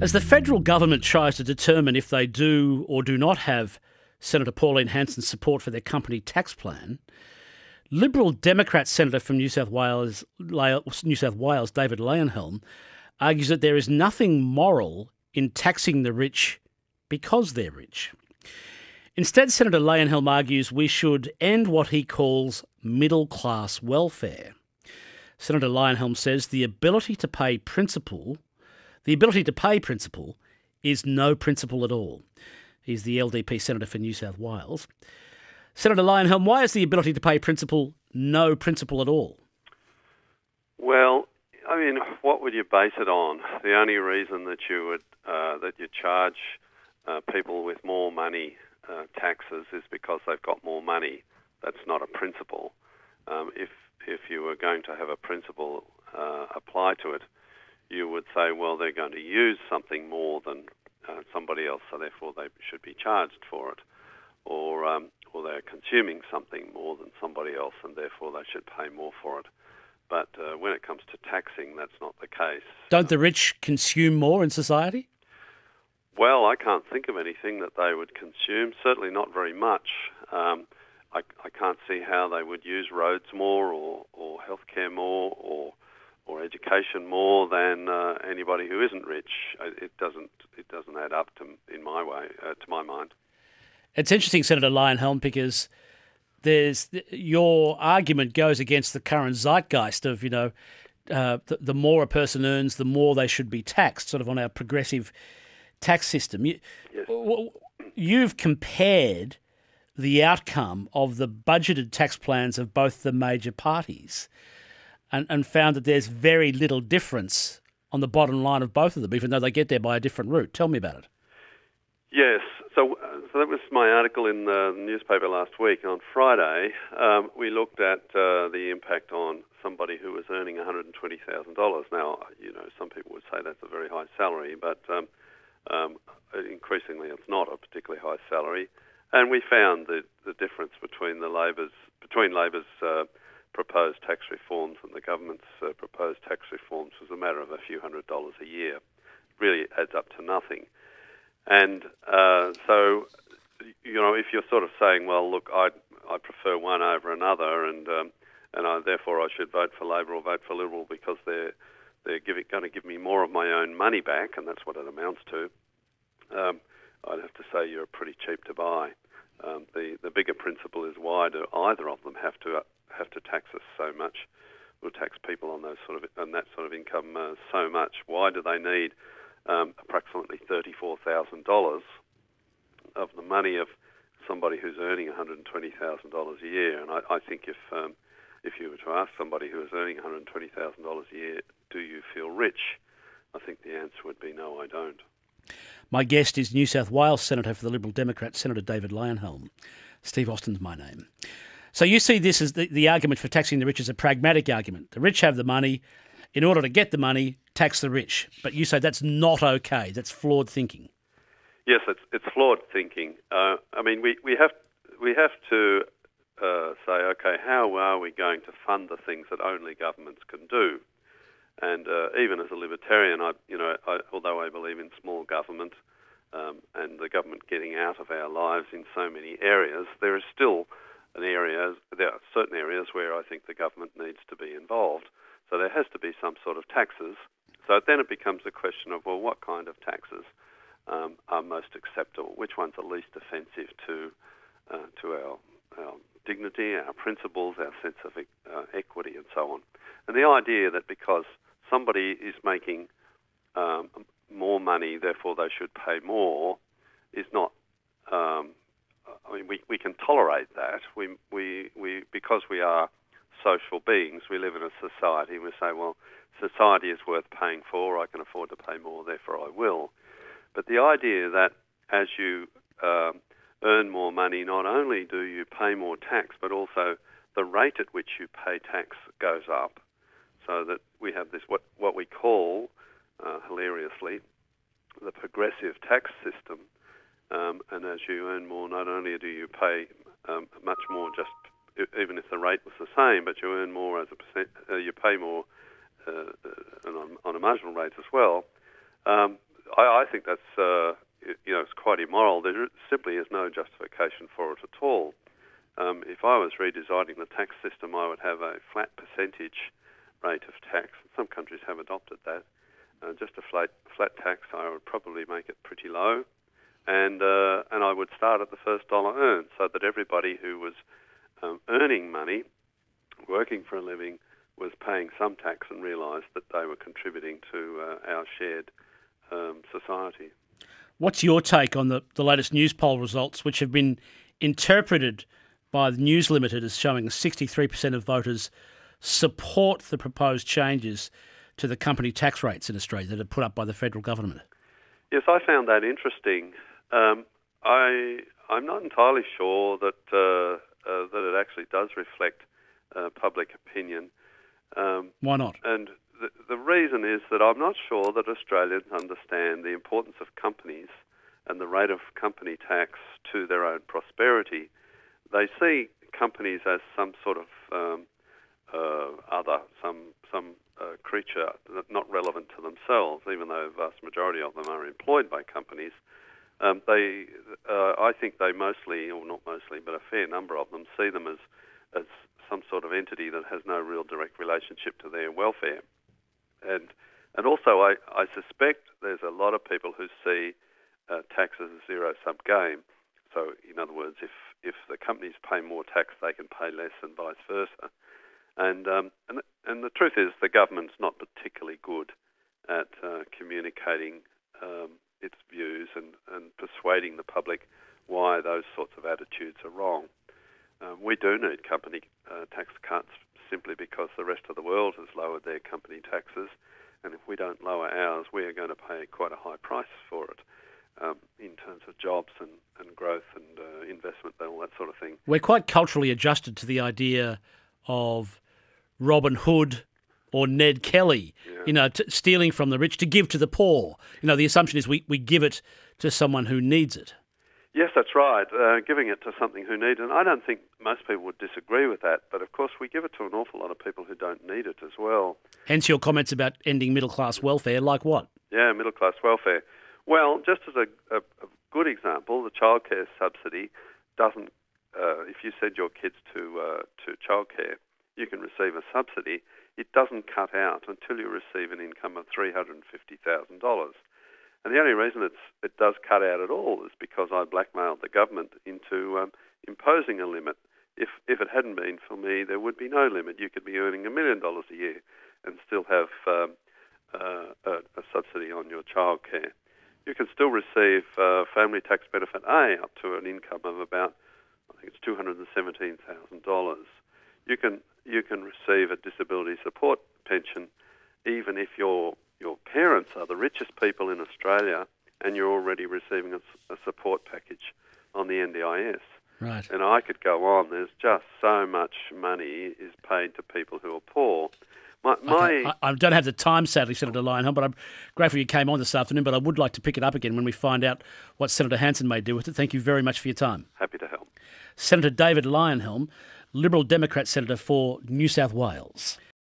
As the federal government tries to determine if they do or do not have Senator Pauline Hanson's support for their company tax plan, Liberal Democrat Senator from New South Wales, David Leyonhjelm, argues that there is nothing moral in taxing the rich because they're rich. Instead, Senator Leyonhjelm argues we should end what he calls middle-class welfare. Senator Leyonhjelm says the ability to pay principal is no principle at all. He's the LDP Senator for New South Wales. Senator Leyonhjelm, why is the ability to pay principal no principle at all? Well, I mean, what would you base it on? The only reason that you would charge people with more money taxes is because they've got more money. That's not a principle. If you were going to have a principle apply to it, you would say, well, they're going to use something more than somebody else, so therefore they should be charged for it, or they're consuming something more than somebody else, and therefore they should pay more for it. But when it comes to taxing, that's not the case. Don't the rich consume more in society? Well, I can't think of anything that they would consume, certainly not very much. I can't see how they would use roads more or healthcare more or education more than anybody who isn't rich. It doesn't add up to my mind. It's interesting, Senator Leyonhjelm, because your argument goes against the current zeitgeist of, the more a person earns, the more they should be taxed, sort of on our progressive tax system. You've compared the outcome of the budgeted tax plans of both the major parties and found that there's very little difference on the bottom line of both of them, even though they get there by a different route. Tell me about it. Yes. So that was my article in the newspaper last week. On Friday, we looked at the impact on somebody who was earning $120,000. Now, some people would say that's a very high salary, but increasingly it's not a particularly high salary. And we found the difference between Labor's proposed tax reforms and the government's proposed tax reforms was a matter of a few $100s a year. It really adds up to nothing. And so, if you're sort of saying, well, look, I prefer one over another, and therefore I should vote for Labor or vote for Liberal because they're going to give me more of my own money back, and that's what it amounts to, I'd have to say you're pretty cheap to buy. The bigger principle is, why do either of them have to tax us so much, or tax people on that sort of income so much? Why do they need approximately $34,000 of the money of somebody who's earning $120,000 a year? And I think if you were to ask somebody who is earning $120,000 a year, do you feel rich? I think the answer would be no, I don't. My guest is New South Wales Senator for the Liberal Democrat, Senator David Leyonhjelm. Steve Austin's my name. So you see this as the argument for taxing the rich as a pragmatic argument. The rich have the money. In order to get the money, tax the rich. But you say that's not okay. That's flawed thinking. Yes, it's flawed thinking. I mean, we have to say, okay, how are we going to fund the things that only governments can do? And even as a libertarian, although I believe in small government and the government getting out of our lives in so many areas, there are certain areas where I think the government needs to be involved. So there has to be some sort of taxes. So then it becomes a question of, well, what kind of taxes are most acceptable? Which ones are least offensive to our dignity, our principles, our sense of equity, and so on. And the idea that because somebody is making more money, therefore they should pay more, is not. We can tolerate that. We because we are social beings. We live in a society. We say, well, society is worth paying for. I can afford to pay more, therefore I will. But the idea that as you earn more money, not only do you pay more tax, but also the rate at which you pay tax goes up, so that we have this what we call, hilariously, the progressive tax system. And as you earn more, not only do you pay much more, just even if the rate was the same, but you earn more as a percent. You pay more on a marginal rate as well. I think that's it's quite immoral. There simply is no justification for it at all. If I was redesigning the tax system, I would have a flat percentage rate of tax. Some countries have adopted that. Just a flat tax, I would probably make it pretty low, and I would start at the first dollar earned, so that everybody who was earning money, working for a living, was paying some tax and realised that they were contributing to our shared society. What's your take on the latest news poll results, which have been interpreted by the News Limited as showing 63% of voters support the proposed changes to the company tax rates in Australia that are put up by the federal government? Yes, I found that interesting. I'm not entirely sure that it actually does reflect public opinion. Why not? And the reason is that I'm not sure that Australians understand the importance of companies and the rate of company tax to their own prosperity. They see companies as some sort of some creature not relevant to themselves, even though the vast majority of them are employed by companies. I think they mostly, or not mostly, but a fair number of them see them as some sort of entity that has no real direct relationship to their welfare. And also, I suspect there's a lot of people who see tax as a zero-sum game. So, in other words, if the companies pay more tax, they can pay less, and vice versa. And the truth is, the government's not particularly good at communicating its views and persuading the public why those sorts of attitudes are wrong. We do need company tax cuts simply because the rest of the world has lowered their company taxes, and if we don't lower ours, we are going to pay quite a high price for it in terms of jobs and growth and investment and all that sort of thing. We're quite culturally adjusted to the idea of Robin Hood or Ned Kelly, stealing from the rich to give to the poor. The assumption is we give it to someone who needs it. Yes, that's right, giving it to something who needs it. And I don't think most people would disagree with that, but of course we give it to an awful lot of people who don't need it as well. Hence your comments about ending middle-class welfare, like what? Yeah, middle-class welfare. Well, just as a good example, the childcare subsidy doesn't, if you send your kids to childcare, you can receive a subsidy. It doesn't cut out until you receive an income of $350,000. And the only reason it does cut out at all is because I blackmailed the government into imposing a limit. If it hadn't been for me, there would be no limit. You could be earning $1 million a year and still have a subsidy on your childcare. You can still receive family tax benefit A up to an income of about, I think it's $217,000. You can receive a disability support pension even if your parents are the richest people in Australia and you're already receiving a support package on the NDIS. Right. And I could go on. There's just so much money is paid to people who are poor. I don't have the time, sadly, Senator Leyonhjelm, but I'm grateful you came on this afternoon, but I would like to pick it up again when we find out what Senator Hanson may do with it. Thank you very much for your time. Happy to help. Senator David Leyonhjelm, Liberal Democrat Senator for New South Wales.